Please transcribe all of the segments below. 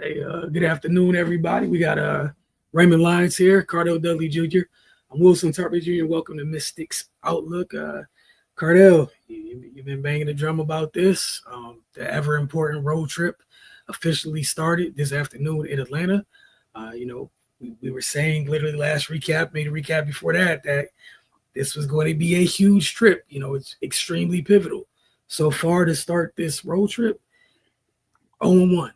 Hey, good afternoon, everybody. We got Raymond Lyons here, Cardell Dudley Jr. I'm Wilson Tarpey Jr. Welcome to Mystics Outlook. Cardell, you've been banging the drum about this. The ever important road trip officially started this afternoon in Atlanta. We were saying literally last recap, made a recap before that this was going to be a huge trip. It's extremely pivotal. So far to start this road trip, 0-1.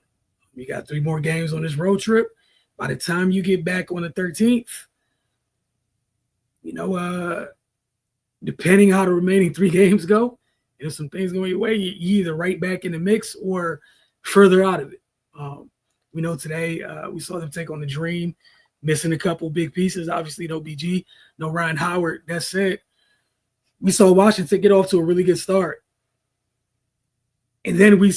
We got 3 more games on this road trip. By the time you get back on the 13th, depending how the remaining 3 games go, if some things go your way, you're either right back in the mix or further out of it. We know today we saw them take on the Dream, missing a couple big pieces. Obviously, no BG, no Ryan Howard. That said, we saw Washington get off to a really good start. And then we've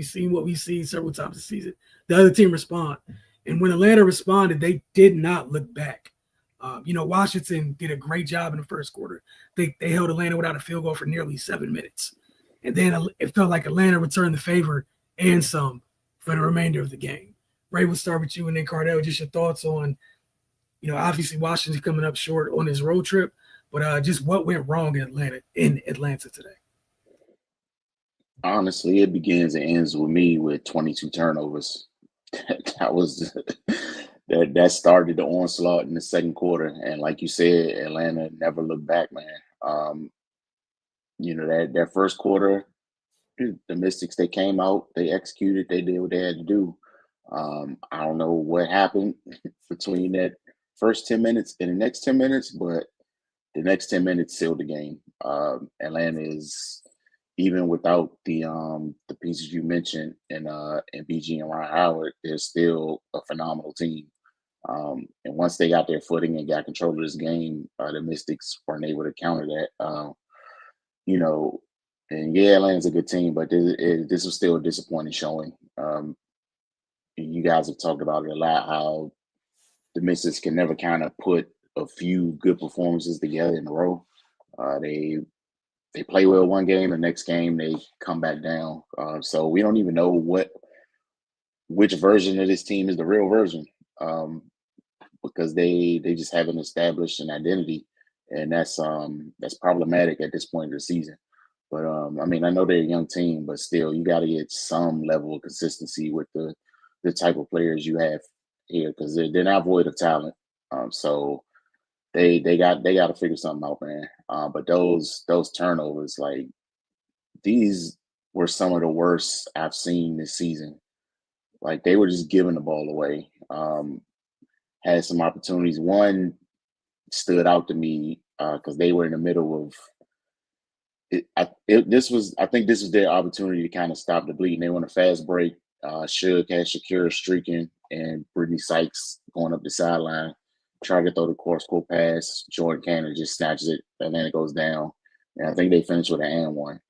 seen what we've seen several times this season. The other team respond. And when Atlanta responded, they did not look back. Washington did a great job in the first quarter. They held Atlanta without a field goal for nearly 7 minutes. And then it felt like Atlanta returned the favor and some for the remainder of the game. Ray, we'll start with you, and then Cardell, just your thoughts on, obviously Washington coming up short on his road trip, but just what went wrong in Atlanta today. Honestly, it begins and ends with me with 22 turnovers. That started the onslaught in the second quarter, and like you said, Atlanta never looked back, man. That first quarter, the Mystics, they came out, they executed, they did what they had to do. I don't know what happened between that first 10 minutes and the next 10 minutes, but the next 10 minutes sealed the game. Atlanta is, even without the pieces you mentioned and BG and Ryan Howard, they're still a phenomenal team. And once they got their footing and got control of this game, the Mystics weren't able to counter that. And yeah, Atlanta's a good team, but this was still a disappointing showing. You guys have talked about it a lot, how the Mystics can never kind of put a few good performances together in a row. They play well one game, the next game they come back down. So we don't even know which version of this team is the real version, because they just haven't established an identity, and that's problematic at this point of the season. But I know they're a young team, but still, you got to get some level of consistency with the type of players you have here, because they're not void of talent. So they got to figure something out, man. But those turnovers, like, these were some of the worst I've seen this season. Like, they were just giving the ball away. Had some opportunities. One stood out to me because they were in the middle of it. I think this was their opportunity to kind of stop the bleeding. They went a fast break. Suge had Shakira streaking and Brittany Sykes going up the sideline, trying to throw the course pass. Jordan Cannon just snatches it. Atlanta goes down, and I think they finished with an and one.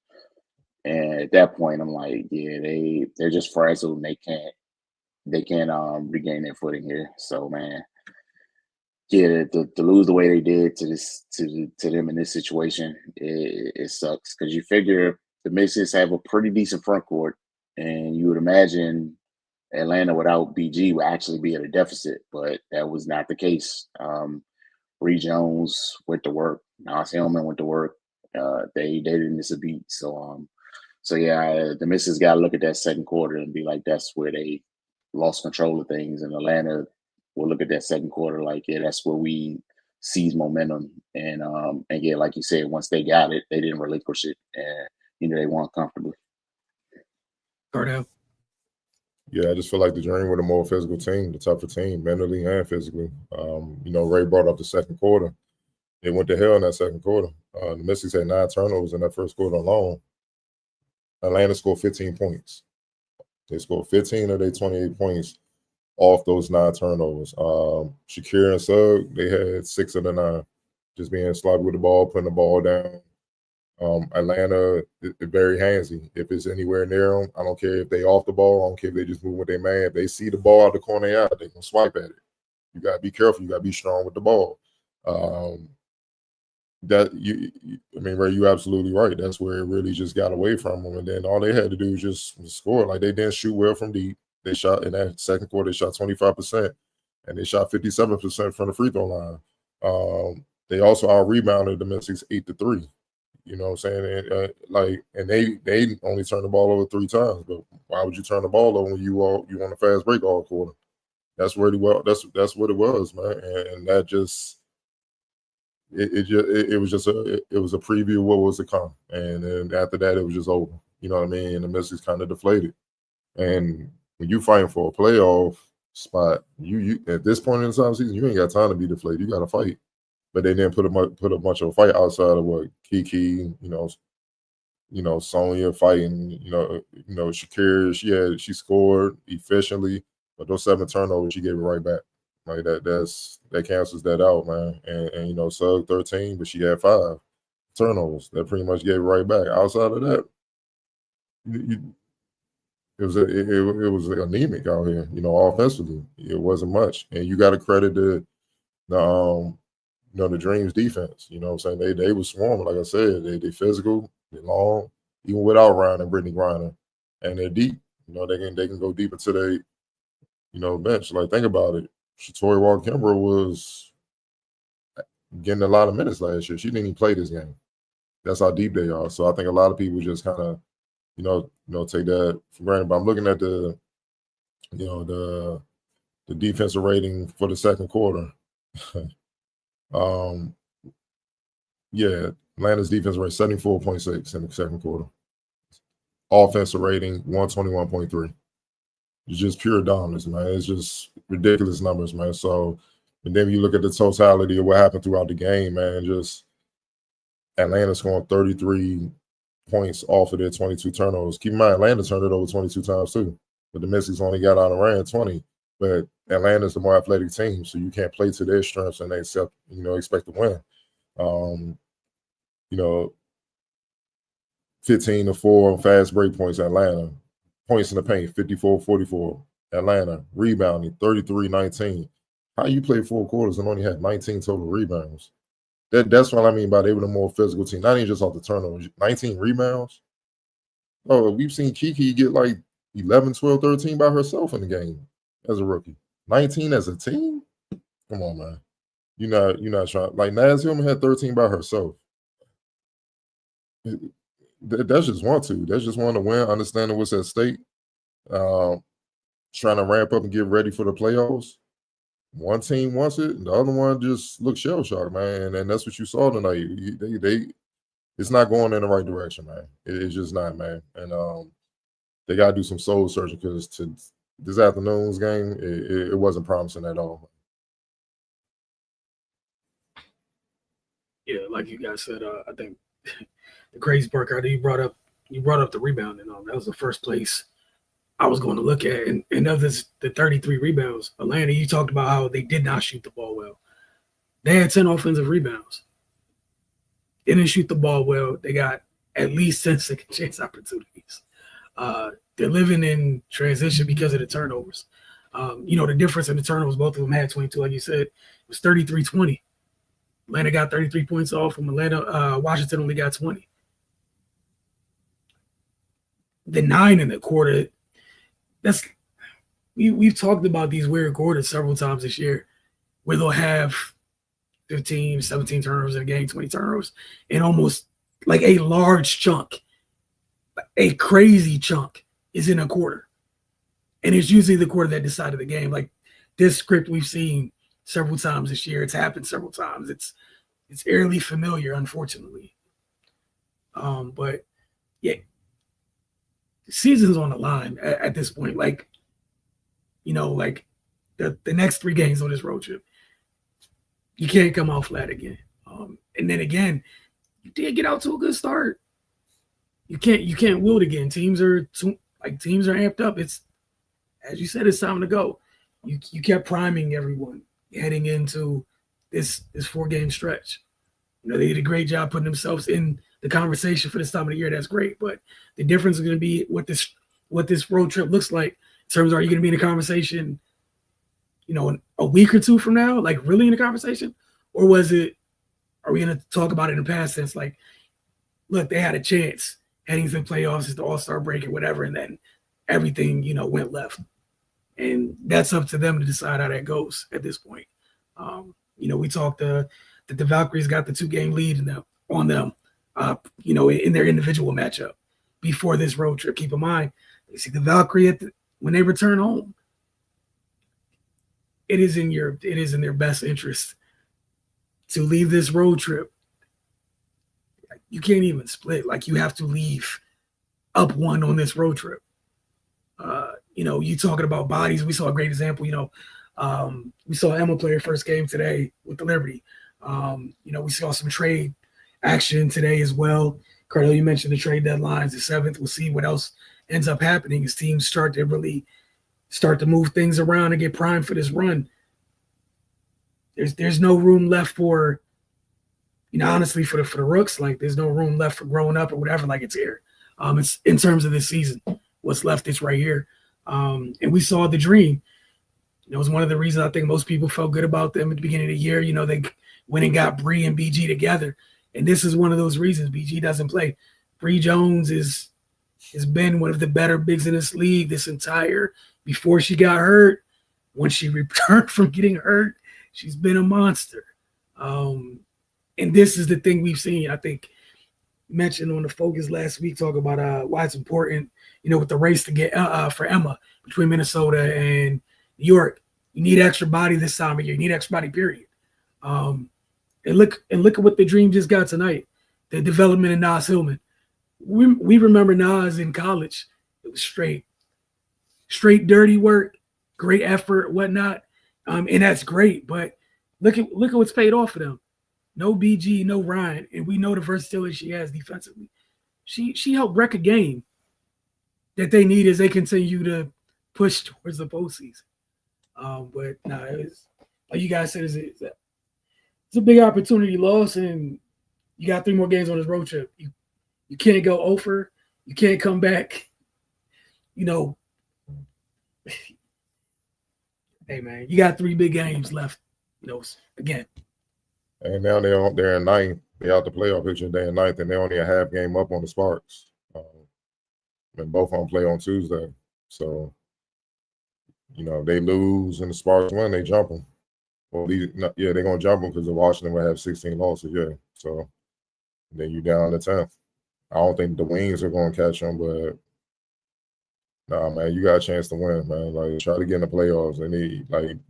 And at that point, I'm like, yeah, they're just frazzled, and they can't regain their footing here. So, man, yeah, to lose the way they did to them in this situation, it sucks, because you figure the Mystics have a pretty decent front court, and you would imagine Atlanta without BG would actually be at a deficit, but that was not the case. Bree Jones went to work. Nas Hillman went to work. They didn't miss a beat. So yeah, the Mystics got to look at that second quarter and be like, that's where they lost control of things. And Atlanta will look at that second quarter like, yeah, that's where we seized momentum. And yeah, like you said, once they got it, they didn't relinquish it, and they won comfortably. Cardell. Yeah, I just feel like the Dream were the more physical team, the tougher team, mentally and physically. Ray brought up the second quarter. It went to hell in that second quarter. The Mystics had 9 turnovers in that first quarter alone. Atlanta scored 15 points. They scored 15 of their 28 points off those 9 turnovers. Shakira and Sugg, they had 6 of the 9, just being sloppy with the ball, putting the ball down. Atlanta is very handsy. If it's anywhere near them, I don't care if they off the ball. I don't care if they just move with their man. If they see the ball out the corner, they can swipe at it. You got to be careful. You got to be strong with the ball. Ray, you're absolutely right. That's where it really just got away from them. And then all they had to do was just score. Like, they didn't shoot well from deep. They shot in that second quarter. They shot 25%, and they shot 57% from the free throw line. They also out rebounded the Mystics 8-3. You know what I'm saying? And they only turned the ball over 3 times. But why would you turn the ball over when you on a fast break all quarter? That's where that's what it was, man. And that just it was a preview of what was to come. And then after that, it was just over. You know what I mean? And the Mystics kind of deflated. And when you fighting for a playoff spot, you at this point in the time season, you ain't got time to be deflated. You got to fight. But they didn't put a bunch of a fight outside of what Kiki, Sonya fighting, Shakira, she scored efficiently, but those 7 turnovers, she gave it right back. Like that cancels that out, man. And Sugg 13, but she had 5 turnovers. That pretty much gave it right back. Outside of that, it was anemic out here, offensively. It wasn't much. And you got to credit the Dreams defense. You know what I'm saying? They were swarming, like I said. They physical, they long, even without Ryan and Brittany Griner. And they're deep. They can go deep into their, bench. Like, think about it. Shatori Walker-Kimbrough was getting a lot of minutes last year. She didn't even play this game. That's how deep they are. So I think a lot of people just kind of, take that for granted. But I'm looking at the defensive rating for the second quarter. Atlanta's defense rating 74.6 in the second quarter. Offensive rating 121.3. It's just pure dominance, man. It's just ridiculous numbers, man. So, and then when you look at the totality of what happened throughout the game, man, just Atlanta scoring 33 points off of their 22 turnovers. Keep in mind, Atlanta turned it over 22 times too, but the Mystics only got out and ran 20. But Atlanta's the more athletic team, so you can't play to their strengths and they expect to win. 15-4 on fast break points, Atlanta. Points in the paint, 54-44. Atlanta rebounding, 33-19. How you play 4 quarters and only had 19 total rebounds? That's what I mean by they were the more physical team. Not even just off the turnovers. 19 rebounds. Oh, we've seen Kiki get like 11, 12, 13 by herself in the game as a rookie. 19 as a team? Come on, man. You're not trying. Like, Naz Hillman had 13 by herself. That's just one to. That's just one to win, understanding what's at stake, trying to ramp up and get ready for the playoffs. One team wants it, and the other one just looks shell-shocked, man. And that's what you saw tonight. It's not going in the right direction, man. It's just not, man. And they got to do some soul searching because to this afternoon's game, it wasn't promising at all. Yeah, like you guys said, I think the crazy part, Carter, you brought up the rebound, and that was the first place I was going to look at. And of the 33 rebounds, Atlanta, you talked about how they did not shoot the ball well. They had 10 offensive rebounds. They didn't shoot the ball well. They got at least 10 second chance opportunities. They're living in transition because of the turnovers. The difference in the turnovers, both of them had 22, like you said, it was 33-20. Atlanta got 33 points off from Washington only got 20. The 9 in the quarter, we've talked about these weird quarters several times this year where they'll have 15, 17 turnovers in a game, 20 turnovers, and almost like a large chunk, a crazy chunk is in a quarter. And it's usually the quarter that decided the game. Like this script we've seen several times this year. It's happened several times. It's eerily familiar, unfortunately. But yeah, the season's on the line at this point. Like, the next 3 games on this road trip, you can't come out flat again. And then again, you did get out to a good start. You can't wilt again. Teams are amped up. It's, as you said, it's time to go. You kept priming everyone heading into this 4-game stretch. They did a great job putting themselves in the conversation for this time of the year. That's great. But the difference is going to be what this road trip looks like in terms of, are you going to be in a conversation, in a week or 2 from now, like really in a conversation? Or are we going to talk about it in the past tense? Like, look, they had a chance heading to the playoffs, it's the All-Star break or whatever, and then everything, went left. and that's up to them to decide how that goes at this point. We talked that the Valkyries got the 2-game lead on them, in their individual matchup before this road trip. Keep in mind, they see the Valkyrie when they return home. It is in their best interest to leave this road trip. You can't even split. Like, you have to leave up 1 on this road trip. You talking about bodies. We saw a great example. We saw Emma play her first game today with the Liberty. We saw some trade action today as well. Cardell, you mentioned the trade deadlines, the 7th. We'll see what else ends up happening as teams start to move things around and get primed for this run. There's no room left for, honestly, for the Rooks. Like, there's no room left for growing up or whatever. Like, it's here. It's in terms of this season. What's left is right here. And we saw the dream. It was one of the reasons I think most people felt good about them at the beginning of the year. They went and got Bree and BG together. And this is one of those reasons. BG doesn't play. Bree Jones has been one of the better bigs in this league before she got hurt. When she returned from getting hurt, she's been a monster. And this is the thing we've seen. I think mentioned on the Focus last week, talk about why it's important, with the race to get for Emma between Minnesota and New York. You need extra body this time of year. You need extra body, period. And look at what the Dream just got tonight. The development of Nas Hillman. We remember Nas in college. It was straight dirty work, great effort, whatnot. And that's great. But look at what's paid off for them. No BG, no Ryan, and we know the versatility she has defensively. She helped wreck a game that they need as they continue to push towards the postseason. But no, it was, like you guys said, it's a big opportunity loss, and you got 3 more games on this road trip. You can't go over. You can't come back. Hey man, you got 3 big games left. Again. And now they're in 9th. They're out the playoff picture. They're in 9th, and they're only a half game up on the Sparks. And both of them play on Tuesday. So, they lose and the Sparks win, they jump them. Well, they're going to jump them because the Washington will have 16 losses, yeah. So then you down to 10th. I don't think the Wings are going to catch them, but nah, man, you got a chance to win, man. Like, try to get in the playoffs. And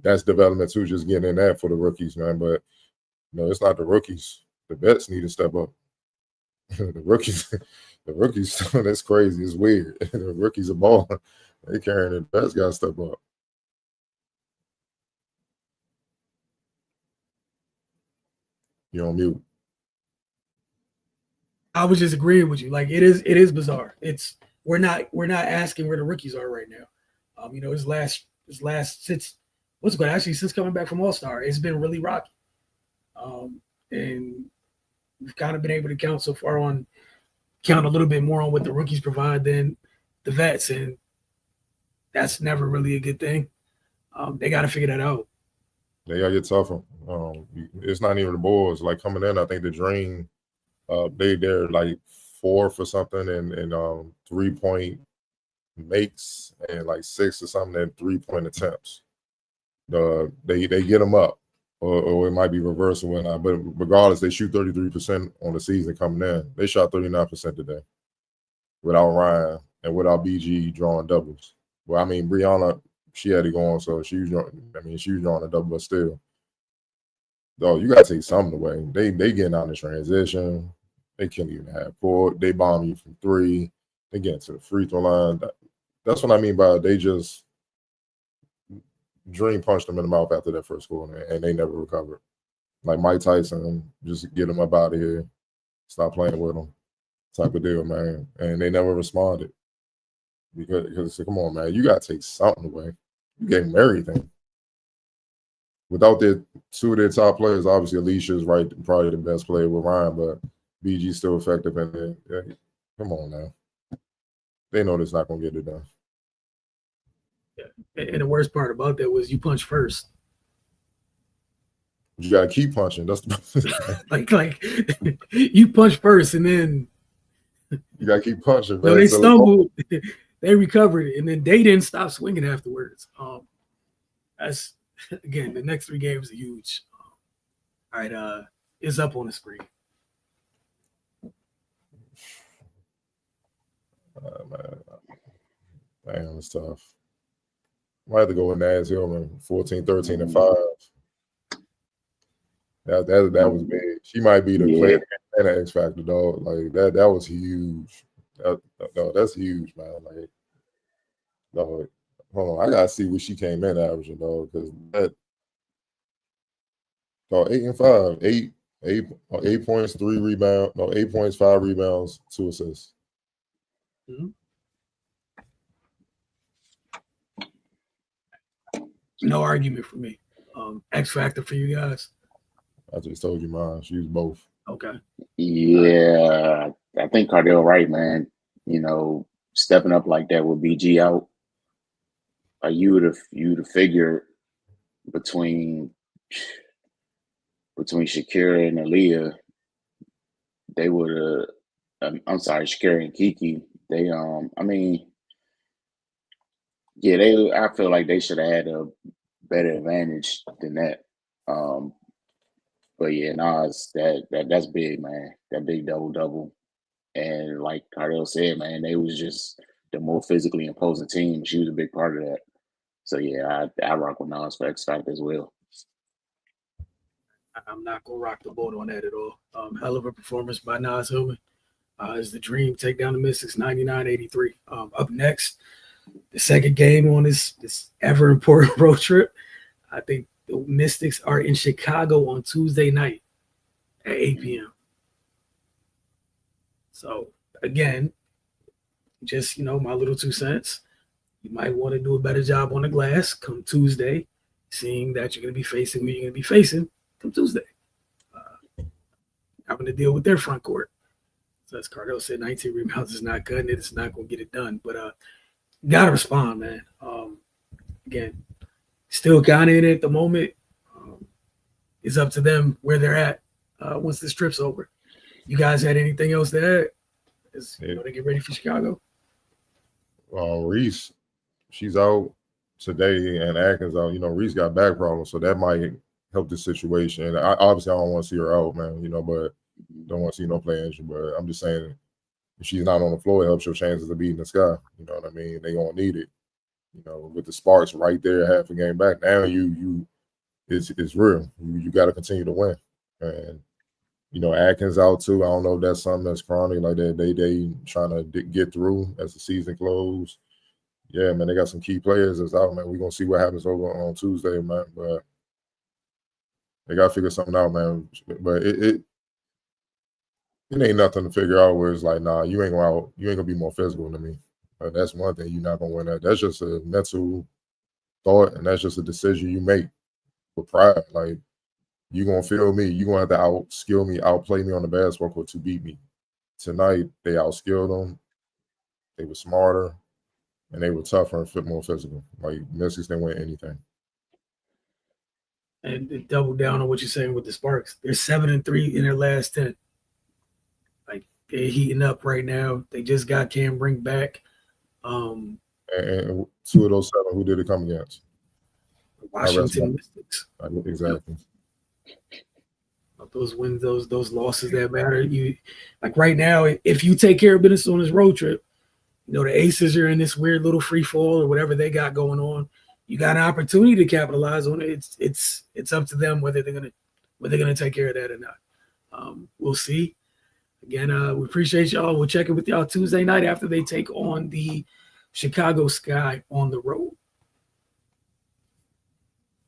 that's development too, just getting in that for the rookies, man. But it's not the rookies. The vets need to step up. The rookies, that's crazy. It's weird. The rookies are balling. They carrying it. The vets got to step up. You're on mute. I was just agreeing with you. Like, it is bizarre. We're not asking where the rookies are right now. His last since coming back from All-Star, it's been really rocky. And we've kind of been able to count a little bit more on what the rookies provide than the vets, and that's never really a good thing. They got to figure that out. They got to get tougher. It's not even the boys. Like, coming in, I think the Dream, they're like 4th or something in 3-point makes and like 6 or something in 3-point attempts. They get them up, or it might be reversed or whatnot. But regardless, they shoot 33% on the season coming in. They shot 39% today without Ryan and without BG drawing doubles. Well, I mean, Brianna, she had it going, so she was drawing a double, but still. Though, you got to take something away. They getting out in the transition. They can't even have court. They bomb you from 3. They get to the free throw line. That's what I mean by they just Dream punched them in the mouth after that first quarter, and they never recovered. Like Mike Tyson, just get them up out of here. Stop playing with them type of deal, man. And they never responded. Because come on, man, you got to take something away. You gave them everything. Without 2 of their top players, obviously Alicia's probably the best player with Ryan, but BG's still effective. And come on now. They know that's not going to get it done. Yeah. And the worst part about that was you punch first. You got to keep punching. That's the like you punch first, and then you got to keep punching. No, they stumbled. they recovered it, and then they didn't stop swinging afterwards. That's again, the next 3 games are huge. All right, it's up on the screen. Man, it's tough. Might have to go with Naz Hillman, 14, 13, and 5. That was big. She might be the player and the X Factor, dog. Like that was huge. That's huge, man. Like, dog, hold on, I gotta see what she came in averaging, dog, because that, dog, 8 and 5, 8 points, 3 rebounds, 8 points, 5 rebounds, 2 assists. Mm-hmm. No argument for me. X Factor for you guys. I just told you mine. She was both. Okay. Yeah, I think Cardell right, man. You know, stepping up like that with BG out, you would have figured between Shakira and Aaliyah, they would have. I'm sorry, Shakira and Kiki. They I mean, yeah, I feel like they should have had a better advantage than that. But yeah, that's big, man. That big double. And like Cardell said, man, they was just the more physically imposing team. She was a big part of that. So yeah, I rock with Nas for X Factor as well. I'm not gonna rock the boat on that at all. Hell of a performance by Nas Hillman. As the Dream take down the Mystics 99-83. Up next, the second game on this ever important road trip. I think the Mystics are in Chicago on Tuesday night at 8 p.m. So again, just my little 2 cents. You might want to do a better job on the glass come Tuesday, seeing that you're going to be facing who you're going to be facing come Tuesday. Having to deal with their front court. So as Cardell said, 19 rebounds is not good, and it's not going to get it done. But gotta respond, man. Again, still kind of in it at the moment. It's up to them where they're at once this trip's over. You guys had anything else to add? They get ready for Chicago? Reese, she's out today, and Atkins out. Reese got back problems, so that might help the situation. Obviously, I don't want to see her out, man. But don't want to see no play injury. But I'm just saying, if she's not on the floor, it helps your chances of beating the Sky. You know what I mean? They gonna need it. With the Sparks right there, half a game back. Now it's real. You got to continue to win. And Atkins out too. I don't know if that's something that's chronic like that. They trying to get through as the season closes. Yeah, man, they got some key players that's out, man. We're gonna see what happens over on Tuesday, man. But they gotta figure something out, man. But it ain't nothing to figure out where it's like, nah, you ain't gonna be more physical than me. But that's one thing, you're not gonna win that. That's just a mental thought, and that's just a decision you make with pride. Like, you're gonna feel me, you're gonna have to outskill me, outplay me on the basketball court to beat me. Tonight, they outskilled them, they were smarter, and they were tougher and more physical. Like, Mystics didn't win anything. And double down on what you're saying with the Sparks. They're 7-3 in their last 10. Like, they're heating up right now. They just got Cam Brink back. And 2 of those 7, who did it come against? Washington Mystics. Exactly. Those wins, those losses that matter. You like right now, if you take care of business on this road trip, the Aces are in this weird little free fall or whatever they got going on. You got an opportunity to capitalize on it. It's up to them whether they're gonna take care of that or not. We'll see. Again, we appreciate y'all. We'll check in with y'all Tuesday night after they take on the Chicago Sky on the road.